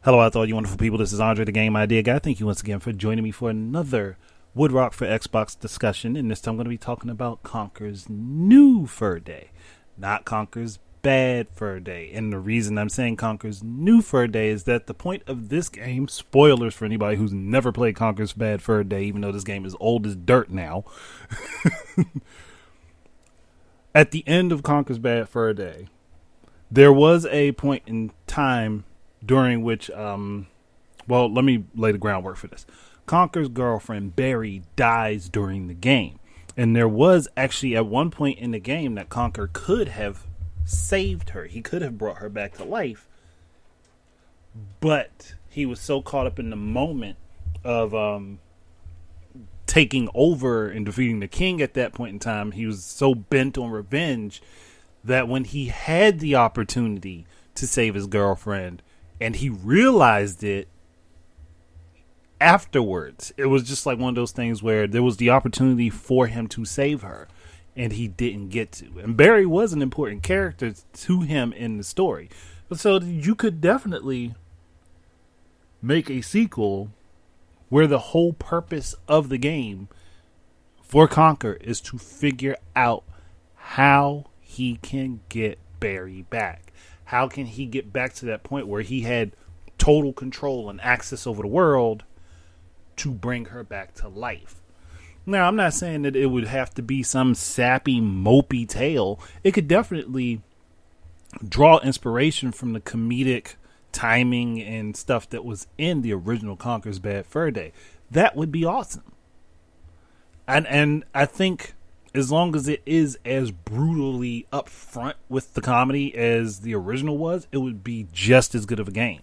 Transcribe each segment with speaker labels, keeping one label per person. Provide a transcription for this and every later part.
Speaker 1: Hello out there, all you wonderful people. This is Andre, the Game Idea Guy. Thank you once again for joining me for another Woodrock for Xbox discussion. And this time I'm going to be talking about Conker's new fur day, not Conker's bad fur day. And the reason I'm saying Conker's new fur day is that the point of this game, spoilers for anybody who's never played Conker's bad fur day, even though this game is old as dirt now. At the end of Conker's bad fur day, there was a point in time during which, let me lay the groundwork for this. Conker's girlfriend, Barry, dies during the game. And there was actually at one point in the game that Conker could have saved her. He could have brought her back to life. But he was so caught up in the moment of taking over and defeating the king at that point in time. He was so bent on revenge that when he had the opportunity to save his girlfriend, and he realized it afterwards, it was just like one of those things where there was the opportunity for him to save her, and he didn't get to. And Barry was an important character to him in the story. So you could definitely make a sequel where the whole purpose of the game for Conker is to figure out how he can get Barry back. How can he get back to that point where he had total control and access over the world to bring her back to life? Now, I'm not saying that it would have to be some sappy, mopey tale. It could definitely draw inspiration from the comedic timing and stuff that was in the original Conker's Bad Fur Day. That would be awesome. And I think as long as it is as brutally upfront with the comedy as the original was, it would be just as good of a game.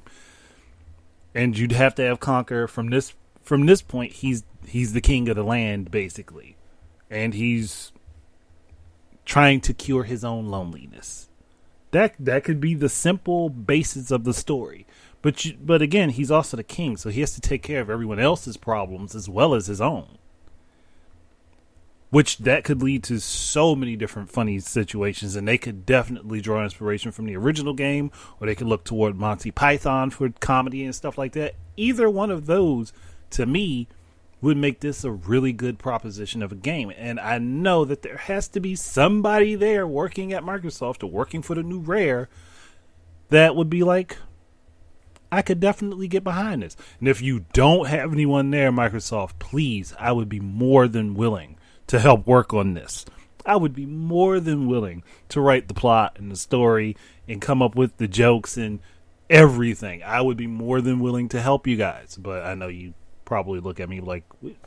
Speaker 1: And you'd have to have Conker from this point. He's the king of the land, basically, and he's trying to cure his own loneliness. That could be the simple basis of the story. But again, he's also the king, so he has to take care of everyone else's problems as well as his own. Which that could lead to so many different funny situations, and they could definitely draw inspiration from the original game, or they could look toward Monty Python for comedy and stuff like that. Either one of those, to me, would make this a really good proposition of a game. And I know that there has to be somebody there working at Microsoft or working for the new Rare that would be like, I could definitely get behind this. And if you don't have anyone there, Microsoft, please, I would be more than willing to help work on this. I would be more than willing to write the plot and the story and come up with the jokes and everything. I would be more than willing to help you guys. But I know you probably look at me like,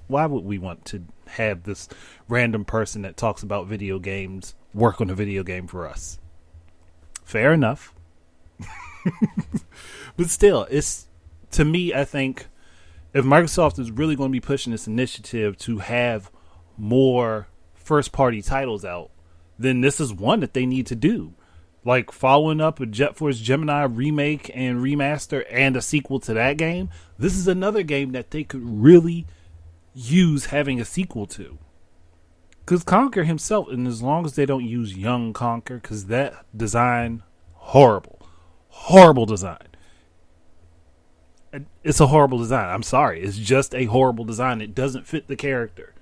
Speaker 1: why would we want to have this random person that talks about video games work on a video game for us? Fair enough. But still, to me, I think if Microsoft is really going to be pushing this initiative to have more first party titles out, then this is one that they need to do. Like following up a Jet Force Gemini remake and remaster and a sequel to that game, this is another game that they could really use having a sequel to. Because Conker himself, and as long as they don't use young Conker, because that design, horrible design. It's a horrible design. I'm sorry. It's just a horrible design. It doesn't fit the character.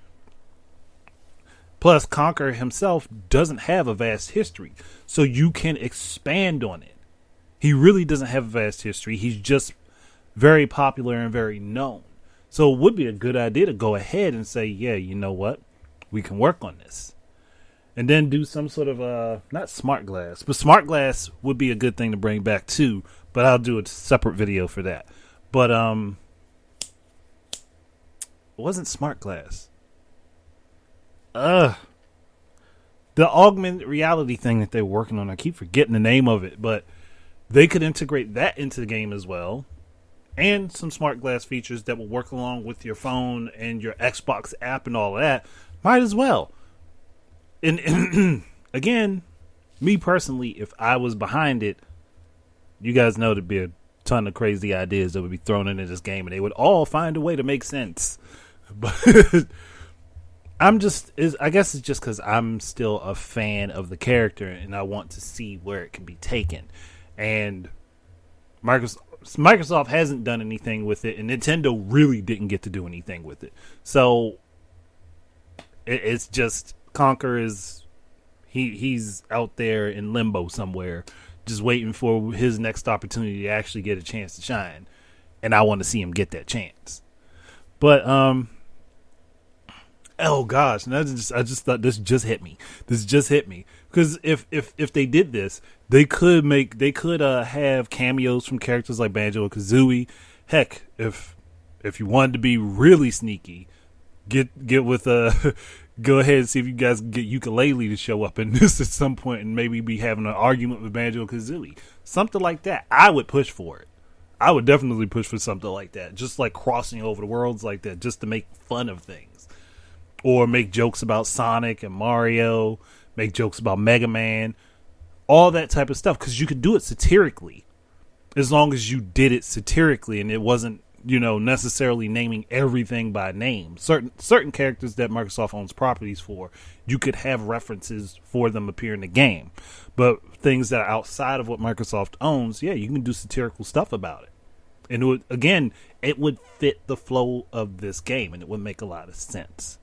Speaker 1: Plus, Conker himself doesn't have a vast history, so you can expand on it. He really doesn't have a vast history. He's just very popular and very known. So it would be a good idea to go ahead and say, yeah, you know what? We can work on this. And then do some sort of, not smart glass, but smart glass would be a good thing to bring back too, but I'll do a separate video for that. But, it wasn't smart glass. The augmented reality thing that they're working on, I keep forgetting the name of it, but they could integrate that into the game as well, and some smart glass features that will work along with your phone and your Xbox app and all that. Might as well. And again, me personally, if I was behind it, you guys know there'd be a ton of crazy ideas that would be thrown into this game, and they would all find a way to make sense. But I guess it's just because I'm still a fan of the character and I want to see where it can be taken. And Microsoft, Microsoft hasn't done anything with it, and Nintendo really didn't get to do anything with it. So it's just Conker is he's out there in limbo somewhere, just waiting for his next opportunity to actually get a chance to shine. And I want to see him get that chance. But oh gosh, I just thought this just hit me. This just hit me because if they did this, they could have cameos from characters like Banjo and Kazooie. Heck, if you wanted to be really sneaky, get with go ahead and see if you guys can get Ukulele to show up in this at some point and maybe be having an argument with Banjo and Kazooie. Something like that. I would push for it. I would definitely push for something like that. Just like crossing over the worlds like that, just to make fun of things. Or make jokes about Sonic and Mario, make jokes about Mega Man, all that type of stuff. Because you could do it satirically. As long as you did it satirically and it wasn't, necessarily naming everything by name. Certain characters that Microsoft owns properties for, you could have references for them appear in the game. But things that are outside of what Microsoft owns, yeah, you can do satirical stuff about it. And it would fit the flow of this game and it would make a lot of sense.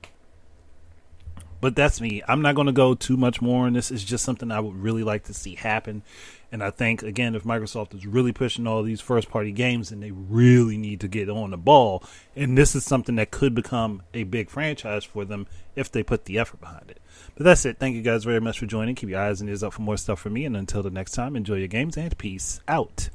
Speaker 1: But that's me. I'm not going to go too much more on this. It's just something I would really like to see happen. And I think, again, if Microsoft is really pushing all these first-party games, then they really need to get on the ball. And this is something that could become a big franchise for them if they put the effort behind it. But that's it. Thank you guys very much for joining. Keep your eyes and ears up for more stuff from me. And until the next time, enjoy your games and peace out.